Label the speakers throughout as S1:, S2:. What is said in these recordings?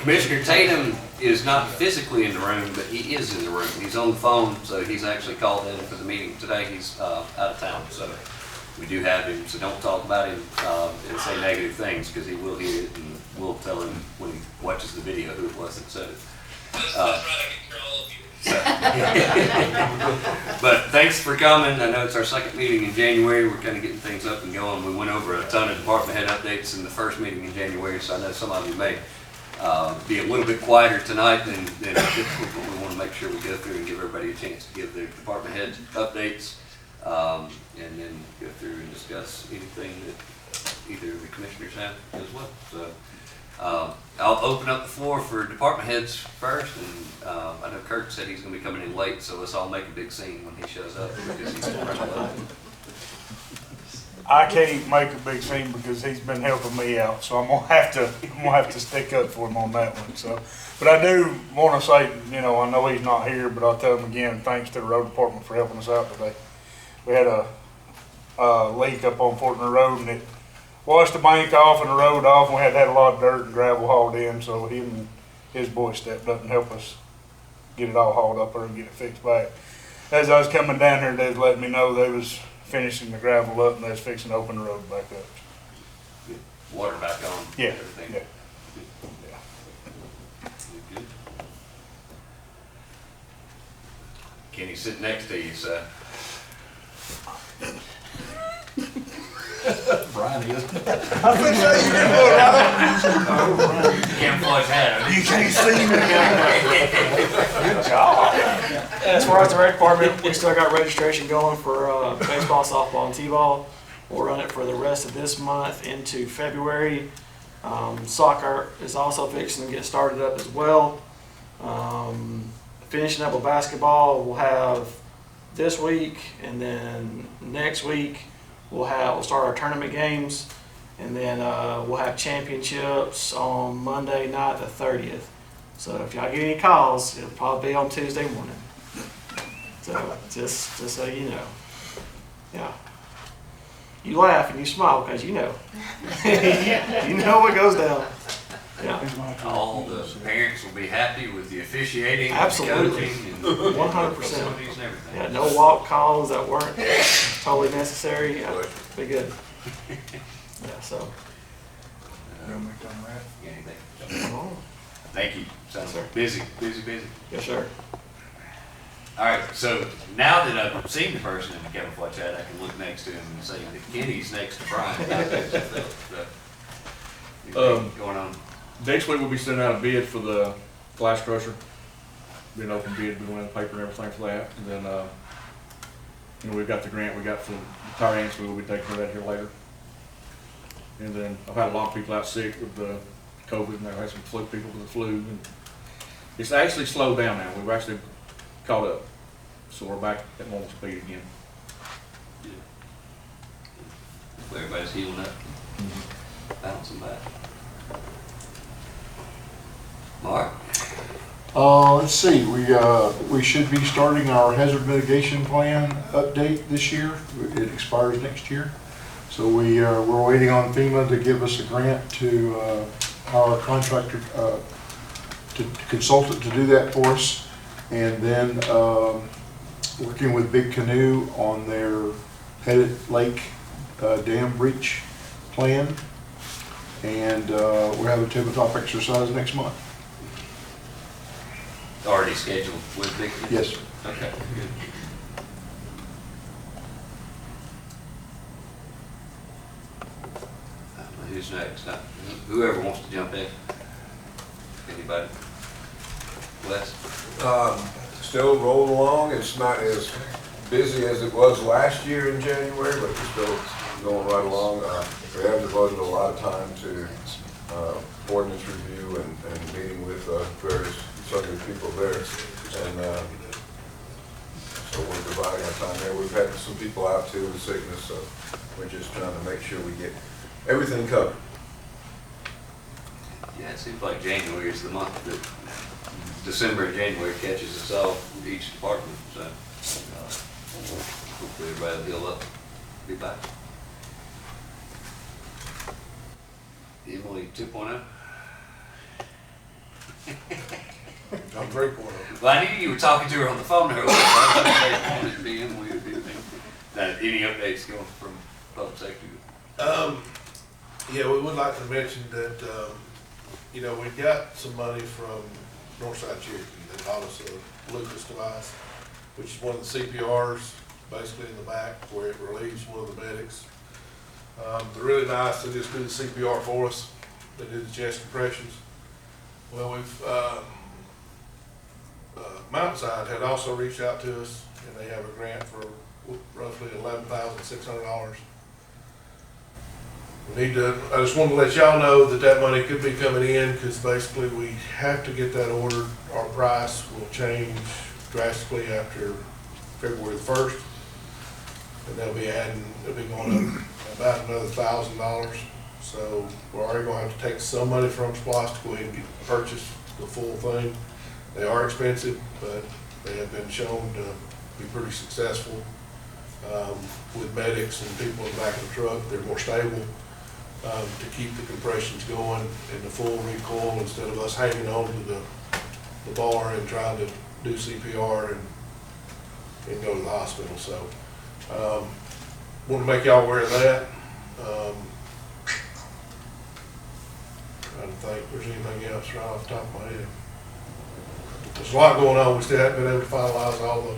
S1: Commissioner Tatum is not physically in the room, but he is in the room. He's on the phone, so he's actually called in for the meeting today. He's out of town, so we do have him. So don't talk about him and say negative things, because he will hear it, and we'll tell him when he watches the video who it was that said it. But thanks for coming. I know it's our second meeting in January. We're kind of getting things up and going. We went over a ton of department head updates in the first meeting in January, so I know some of you may be a little bit quieter tonight than typical, but we want to make sure we go through and give everybody a chance to give their department head updates, and then go through and discuss anything that either of the commissioners have as well. So I'll open up the floor for department heads first, and I know Kurt said he's going to be coming in late, so let's all make a big scene when he shows up, because he's running late.
S2: I can't make a big scene because he's been helping me out, so I'm gonna have to stick up for him on that one. So, but I do want to say, I know he's not here, but I'll tell him again, thanks to the road department for helping us out today. We had a leak up on Fortner Road, and it washed the bank off and the road off, and we had a lot of dirt and gravel hauled in, so him and his boy stepped up and helped us get it all hauled up there and get it fixed back. As I was coming down here, they was letting me know they was finishing the gravel up, and they was fixing to open the road back up.
S1: Get water back on.
S2: Yeah,
S1: Everything.
S2: yeah.
S1: Good. Kenny's sitting next to you, so.
S3: Brian is.
S2: I think so, you can look right.
S1: Camouflage hat.
S2: You can't see me. Good job.
S4: As far as the rec department, we still got registration going for baseball, softball, and t-ball. We'll run it for the rest of this month into February. Soccer is also fixing to get started up as well. Finishing up with basketball, we'll have this week, and then next week we'll start our tournament games, and then we'll have championships on Monday night the 30th. So if y'all get any calls, it'll probably be on Tuesday morning. So just so you know. Yeah. You laugh and you smile because you know. You know what goes down. Yeah.
S1: All the parents will be happy with the officiating,
S4: Absolutely.
S1: and the coaching, and
S4: 100%.
S1: facilities and everything.
S4: Yeah, no walk calls that weren't totally necessary. Yeah, be good. Yeah, so.
S1: Anything.
S4: Oh,
S1: Thank you. Sounds
S4: Sir.
S1: busy.
S4: yes, sir.
S1: All right, so now that I've seen the person in the camouflage hat, I can look next to him and say that Kenny's next to Brian. Anything going on?
S3: Next week we'll be sending out a bid for the glass crusher. Be an open bid, we went in the paper and everything for that. And then, we've got the grant we got for the tire ants, we will be taking care of that here later. And then I've had a lot of people out sick with the COVID, and I've had some people with the flu. And it's actually slowed down now. We've actually caught up. So we're back at normal speed again.
S1: Everybody's healing up, bouncing back. Mark?
S5: Let's see, we should be starting our hazard mitigation plan update this year. It expires next year. So we're waiting on FEMA to give us a grant to our contractor, to consultant to do that for us. And then working with Big Canoe on their Pettit Lake dam breach plan. And we're having a tabletop exercise next month.
S1: Already scheduled with Vic?
S5: Yes, sir.
S1: Okay, good. Who's next? Whoever wants to jump in. Anybody? Wes?
S6: Still rolling along. It's not as busy as it was last year in January, but we're still going right along. We have devoted a lot of time to ordinance review and meeting with various subject people there. And so we're dividing our time there. We've had some people out too with sickness, so we're just trying to make sure we get everything covered.
S1: Yeah, it seems like January is the month that December and January catches us all with each department, so hopefully everybody will heal up, be back. Emily 2.0.
S6: I'm drink one of them.
S1: Well, I knew you were talking to her on the phone there. I wanted to be in with you. Any updates going from public safety?
S7: Yeah, we would like to mention that, you know, we got some money from Northside Cherokee. They bought us a Lucas device, which is one of the CPRs, basically in the back where it relieves one of the medics. They're really nice. They just do the CPR for us. They do the chest compressions. Well, Mountainside had also reached out to us, and they have a grant for roughly $11,600. I just wanted to let y'all know that that money could be coming in, because basically we have to get that ordered. Our price will change drastically after February the 1st. And they'll be going up about another $1,000. So we're already gonna have to take some money from Splice to go ahead and purchase the full thing. They are expensive, but they have been shown to be pretty successful. With medics and people in the back of the truck, they're more stable to keep the compressions going and the full recoil instead of us hanging on to the bar and trying to do CPR and go to the hospital. So want to make y'all aware of that. Trying to think if there's anything else right off the top of my head. There's a lot going on. We still haven't been able to finalize all the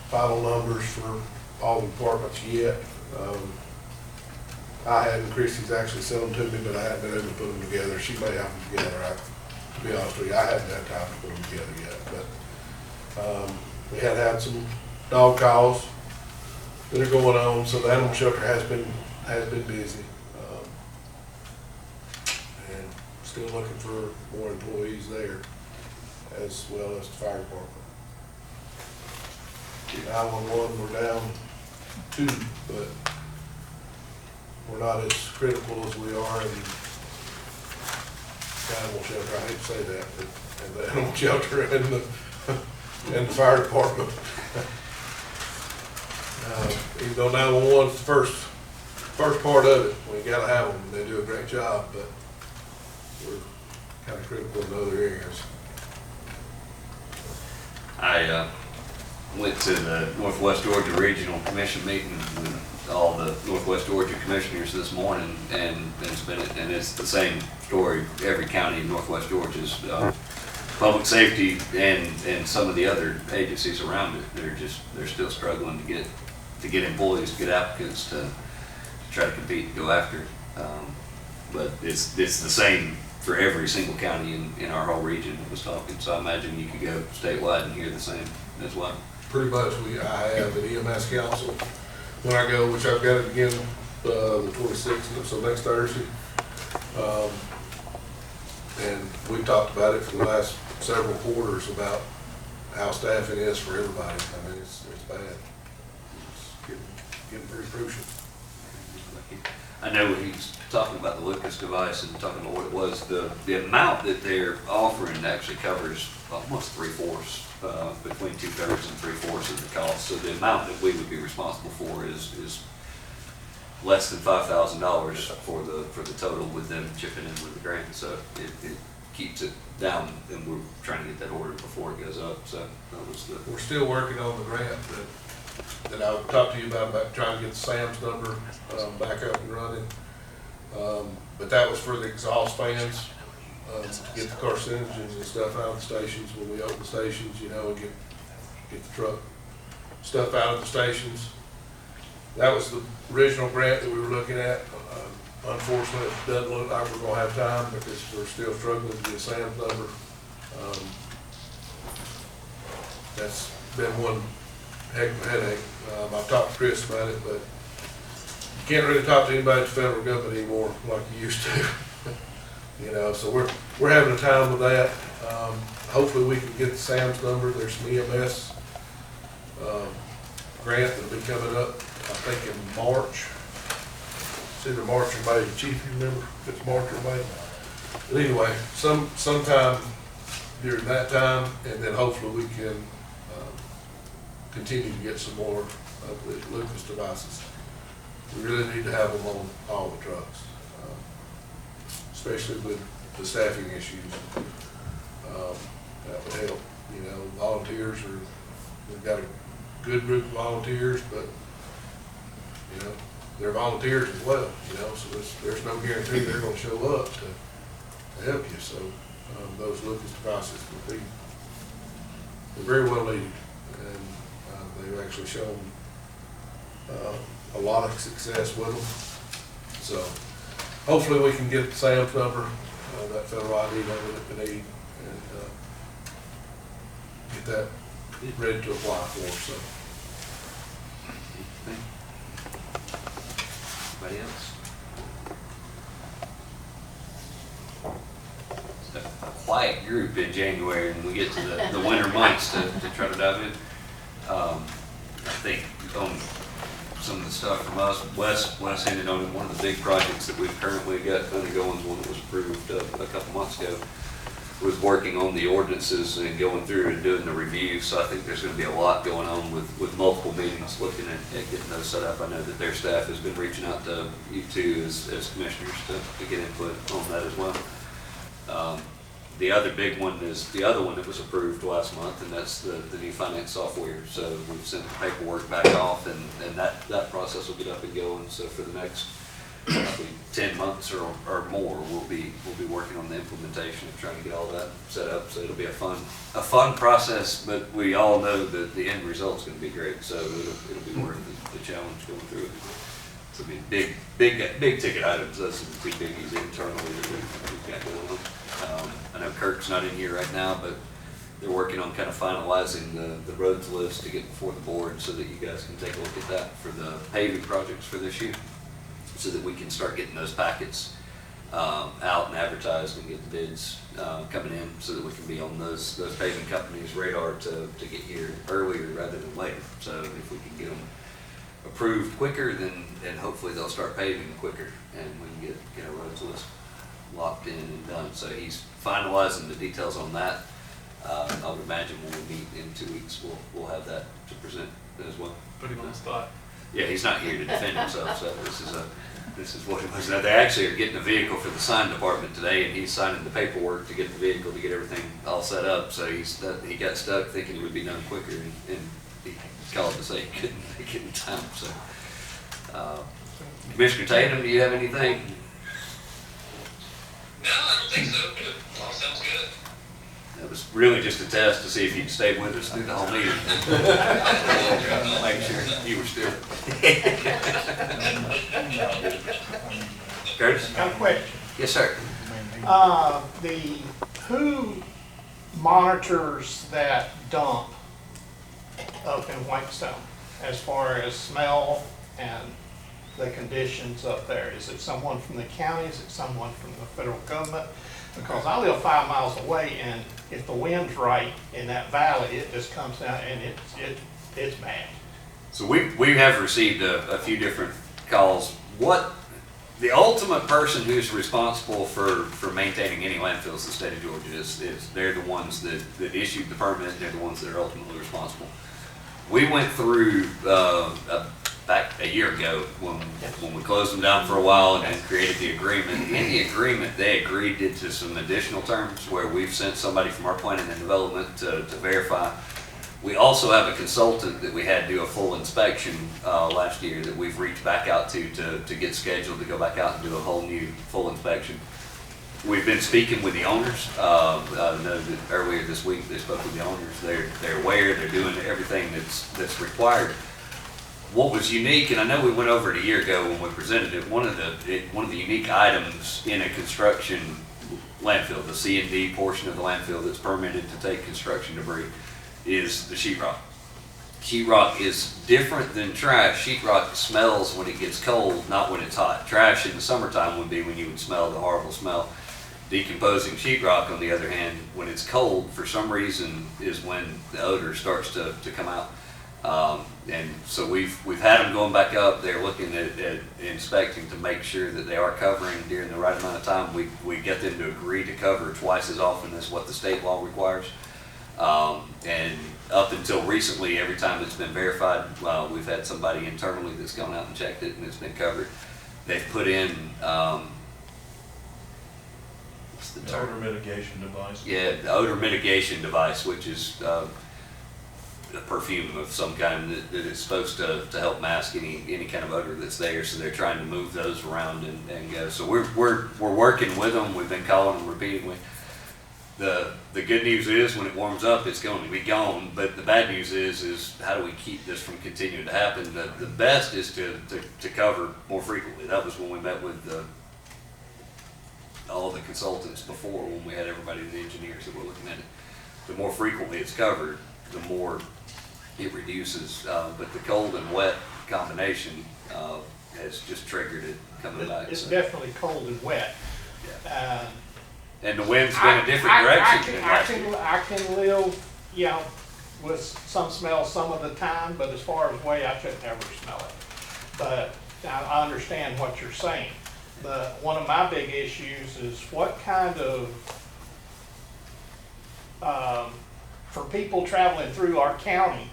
S7: final numbers for all the departments yet. I hadn't, Christy's actually sent them to me, but I hadn't been able to put them together. She may have them together. To be honest with you, I hadn't had time to put them together yet. But we had some dog calls that are going on, so the animal shelter has been busy. And still looking for more employees there, as well as the fire department. 911, we're down 2, but we're not as critical as we are in the animal shelter. I hate to say that, but in the animal shelter and the fire department. Even though 911 is the first part of it, we gotta have them. They do a great job, but we're kind of critical in other areas.
S1: I went to the Northwest Georgia Regional Commission meeting with all the Northwest Georgia commissioners this morning, and it's the same story. Every county in Northwest Georgia's public safety and some of the other agencies around it, they're still struggling to get employees, to get applicants to try to compete and go after. But it's the same for every single county in our whole region that was talking. So I imagine you could go statewide and hear the same as well.
S7: Pretty much, I have an EMS council when I go, which I've got it again the 26th, so next Thursday. And we've talked about it for the last several quarters about how staffing is for everybody. I mean, it's bad. It's getting pretty crucial.
S1: I know he's talking about the Lucas device and talking about what it was. The amount that they're offering actually covers almost 3/4, between 2/3 and 3/4 of the cost. So the amount that we would be responsible for is less than $5,000 for the total with them chipping in with the grant. So it keeps it down, and we're trying to get that ordered before it goes up. So that was the.
S7: We're still working on the grant that I talked to you about trying to get the SAM's number back up and running. But that was for the exhaust fans, to get the carcinogens and stuff out of the stations when we open the stations, you know, and get the truck stuff out of the stations. That was the original grant that we were looking at. Unfortunately, it doesn't look like we're gonna have time because we're still struggling to get SAM's number. That's been one heck of a headache. I've talked to Chris about it, but you can't really talk to anybody at the federal government anymore like you used to. You know, so we're having a time with that. Hopefully we can get the SAM's number. There's some EMS grant that'll be coming up, I think in March. It's either March or May. Chief, you remember if it's March or May? But anyway, sometime during that time, and then hopefully we can continue to get some more of the Lucas devices. We really need to have them on all the trucks, especially with the staffing issues. we've got a good group of volunteers, but, you know, they're volunteers as well, you know, so there's no guarantee they're gonna show up to help you, so, those Lucas devices would be, they're very well needed, and, they've actually shown, a lot of success with them. So, hopefully we can get Sam's number, that federal ID number that we need, and, get that ready to apply for, so.
S1: Anybody else? It's a quiet group in January, and we get to the winter months to try to dive in. I think on some of the stuff from us, Wes handed on one of the big projects that we've currently got kind of going, one that was approved a couple months ago, was working on the ordinances and going through and doing the review. So I think there's going to be a lot going on with multiple meetings looking at getting those set up. I know that their staff has been reaching out to you two as commissioners to get input on that as well. The other big one is the other one that was approved last month, and that's the new finance software. So we've sent the paperwork back off, and that process will get up and going. So for the next probably 10 months or more, we'll be working on the implementation and trying to get all that set up. So it'll be a fun process, but we all know that the end result's going to be great. So it'll be worth the challenge going through it. So it'll be big ticket items. Those are the two biggies internally that we've got going on. I know Kirk's not in here right now, but they're working on kind of finalizing the roads list to get before the board so that you guys can take a look at that for the paving projects for this year, so that we can start getting those packets out and advertised and get the bids coming in, so that we can be on those paving companies' radar to get here earlier rather than later. So if we can get them approved quicker, then hopefully they'll start paving quicker, and we can get our roads list locked in and done. So he's finalizing the details on that. I would imagine when we meet in 2 weeks, we'll have that to present as well.
S4: Put him on the spot.
S1: Yeah, he's not here to defend himself, so this is what it was. Now, they actually are getting a vehicle for the sign department today, and he's signing the paperwork to get the vehicle, to get everything all set up. So he got stuck thinking it would be done quicker, and he called to say he couldn't make it in time. So, Commissioner Tatum, do you have anything?
S8: No, I don't think so. Good. All sounds good.
S1: It was really just a test to see if you'd stay with us through the whole meeting. Make sure you were still. Curtis?
S9: Got a question.
S1: Yes, sir.
S9: Who monitors that dump up in Whitestone as far as smell and the conditions up there? Is it someone from the county? Is it someone from the federal government? Because I live 5 miles away, and if the wind's right in that valley, it just comes down and it's bad.
S1: So we have received a few different calls. What the ultimate person who's responsible for maintaining any landfills in the state of Georgia is they're the ones that issued the permit. They're the ones that are ultimately responsible. We went through back a year ago when we closed them down for a while and created the agreement. In the agreement, they agreed to some additional terms where we've sent somebody from our planning and development to verify. We also have a consultant that we had do a full inspection last year that we've reached back out to get scheduled to go back out and do a whole new full inspection. We've been speaking with the owners. I know that earlier this week they spoke with the owners. They're aware. They're doing everything that's required. What was unique, and I know we went over it a year ago when we presented it, one of the unique items in a construction landfill, the C&D portion of the landfill that's permitted to take construction debris, is the sheetrock. Sheetrock is different than trash. Sheetrock smells when it gets cold, not when it's hot. Trash in the summertime would be when you would smell the horrible smell. Decomposing sheetrock, on the other hand, when it's cold, for some reason, is when the odor starts to come out. And so we've had them going back up. They're looking at inspecting to make sure that they are covering during the right amount of time. We get them to agree to cover twice as often as what the state law requires. And up until recently, every time it's been verified, we've had somebody internally that's gone out and checked it, and it's been covered. They've put in what's the term?
S10: Odor mitigation device.
S1: Yeah, the odor mitigation device, which is a perfume of some kind that is supposed to help mask any kind of odor that's there. So they're trying to move those around and go. So we're working with them. We've been calling them repeatedly. The good news is when it warms up, it's going to be gone. But the bad news is how do we keep this from continuing to happen? The best is to cover more frequently. That was when we met with all the consultants before, when we had everybody, the engineers that were looking at it. The more frequently it's covered, the more it reduces. But the cold and wet combination has just triggered it coming back.
S9: It's
S1: So,
S9: definitely cold and wet.
S1: yeah. And the wind's been a different direction than last year.
S9: I can live, you know, with some smell some of the time, but as far as way, I could never smell it. But I understand what you're saying. But one of my big issues is what kind of, for people traveling through our county,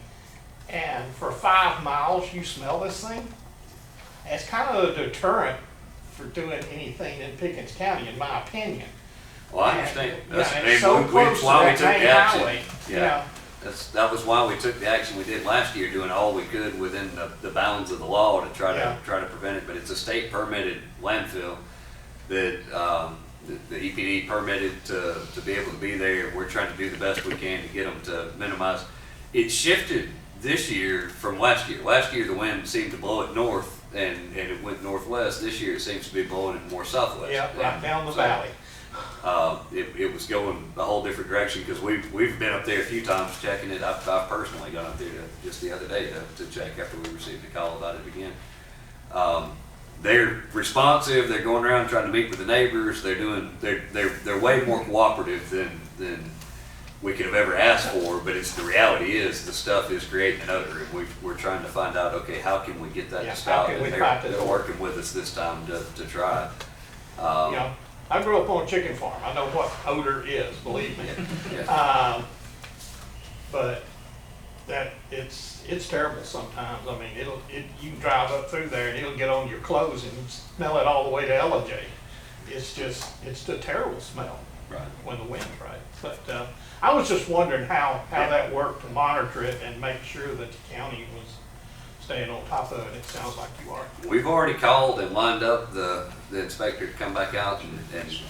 S9: and for 5 miles, you smell this thing? It's kind of a deterrent for doing anything in Pickens County, in my opinion.
S1: Well, I understand.
S9: And,
S1: That's,
S9: yeah,
S1: and
S9: it's so close
S1: that's
S9: to
S1: why we
S9: that
S1: took
S9: main
S1: the action.
S9: highway,
S1: Yeah. That was why we took the action we did last year, doing all we could within the bounds of the law to try
S9: Yeah.
S1: to prevent it. But it's a state permitted landfill that the EPD permitted to be able to be there. We're trying to do the best we can to get them to minimize. It shifted this year from last year. Last year the wind seemed to blow it north and it went northwest. This year it seems to be blowing it more southwest.
S9: Yeah, right
S1: And
S9: down the
S1: so,
S9: valley.
S1: it was going a whole different direction because we've been up there a few times checking it. I've personally gone up there just the other day to check after we received a call about it again. They're responsive. They're going around trying to meet with the neighbors. They're way more cooperative than we could have ever asked for. But the reality is the stuff is creating an odor, and we're trying to find out, okay, how can we get that
S9: Yeah,
S1: to stop?
S9: how can
S1: And
S9: we fight this?
S1: they're working with us this time to try.
S9: You know, I grew up on a chicken farm. I know what odor is, believe me.
S1: Yeah.
S9: But that it's terrible sometimes. I mean, you can drive up through there and it'll get on your clothes and smell it all the way to LJ. It's a terrible smell
S1: Right.
S9: when the wind's right. But I was just wondering how that worked to monitor it and make sure that the county was staying on top of it. It sounds like you are.
S1: We've already called and lined up the inspector to come back out, and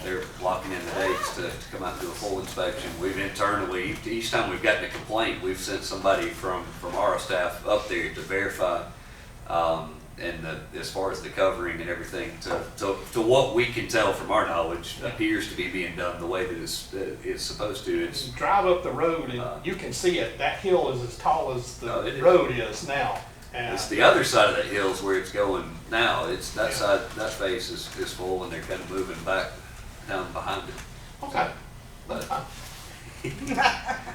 S1: they're locking in the dates to come out and do a full inspection. We've internally, each time we've gotten a complaint, we've sent somebody from our staff up there to verify, as far as the covering and everything, to what we can tell from our knowledge, appears to be being done the way that it's supposed to.
S9: You drive up the road and you can see it. That hill is as tall as the
S1: Oh, it is.
S9: road is now. And
S1: It's the other side of that hill is where it's going now. It's that side, that face is full, and they're kind of moving back down behind it.
S9: okay.
S1: But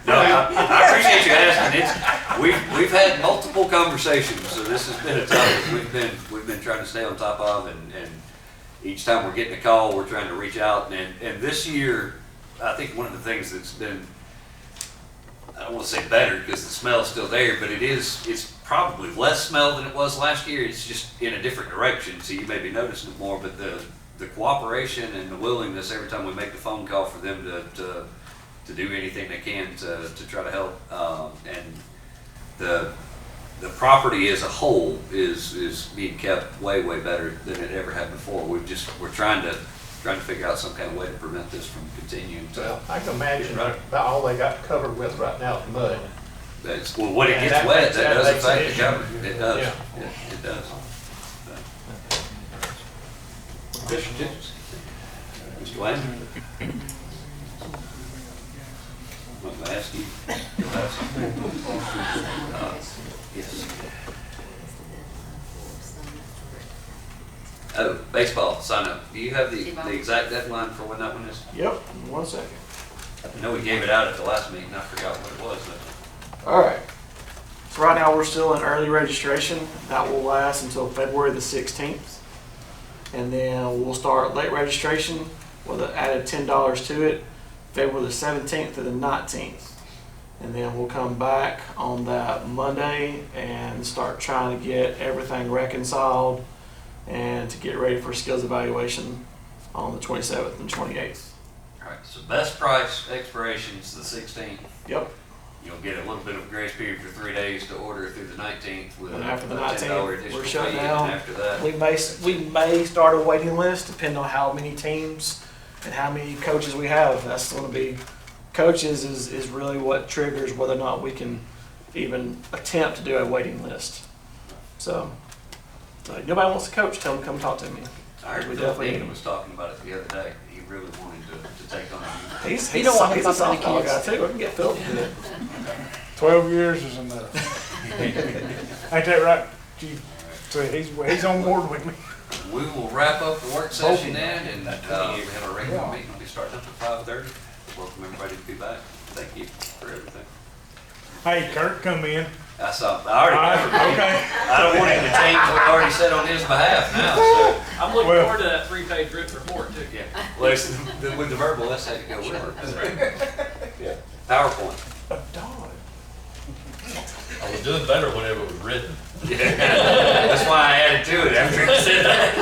S1: no, I appreciate you asking. We've had multiple conversations, so this has been a topic we've been trying to stay on top of, and each time we're getting a call, we're trying to reach out. And this year, I think one of the things that's been, I don't want to say better because the smell is still there, but it's probably less smell than it was last year. It's just in a different direction, so you may be noticing it more. But the cooperation and the willingness every time we make the phone call for them to do anything they can to try to help, and the property as a whole is being kept way better than it ever had before. We're trying to figure out some kind of way to prevent this from continuing to.
S9: Well, I can imagine
S1: Right.
S9: about all they got covered with right now is mud.
S1: When it
S9: And
S1: gets
S9: that
S1: wet,
S9: makes-
S1: that
S9: that
S1: does
S9: makes an
S1: affect the
S9: issue.
S1: cover. It does.
S9: Yeah.
S1: Yeah, it does. Mr. Wayne? I'm going to ask you. You'll have some. Yes. Oh, baseball sign up. Do you have the exact deadline for when that one is?
S4: Yep, 1 second.
S1: I know we gave it out at the last meeting. I forgot what it was.
S4: All right. So right now we're still in early registration. That will last until February the 16th. And then we'll start late registration with an added $10 to it, February the 17th to the 19th. And then we'll come back on that Monday and start trying to get everything reconciled and to get ready for skills evaluation on the 27th and 28th.
S1: All right, so best price expiration's the 16th.
S4: Yep.
S1: you'll get a little bit of a grace period for 3 days to order through the 19th with a
S4: And after the
S1: $10
S4: 19th,
S1: additional
S4: we're shut
S1: fee,
S4: down.
S1: and after that,
S4: We may start a waiting list depending on how many teams and how many coaches we have. That's going to be, coaches is really what triggers whether or not we can even attempt to do a waiting list. So, nobody wants to coach, tell them to come talk to me.
S1: I heard
S4: We
S1: Phil
S4: definitely
S1: Dean
S4: need
S1: was talking about it the other day. He really wanted to take on it.
S4: He's
S10: You don't want him
S4: he's a
S10: bumping
S4: softball
S10: into
S4: guy
S10: kids.
S4: too. We can get Phil to do it.
S2: 12 years is enough. Ain't that right, Chief? So he's on board with me.
S1: We will wrap up the work session then, and we have a regular meeting. We'll be starting up at 5:30. Welcome everybody to be back. Thank you for everything.
S2: Hey, Kurt, come in.
S1: I already covered it.
S2: Okay.
S1: I don't want him to change what I already said on his behalf now, so.
S11: I'm looking
S2: Well-
S11: forward to that 3-page written report too.
S1: Yeah, well, with the verbal, that's how to go with it. Yeah, PowerPoint.
S11: I was doing better whenever it was written.
S1: Yeah, that's why I added to it after he said that.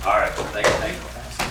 S1: All right, thank you.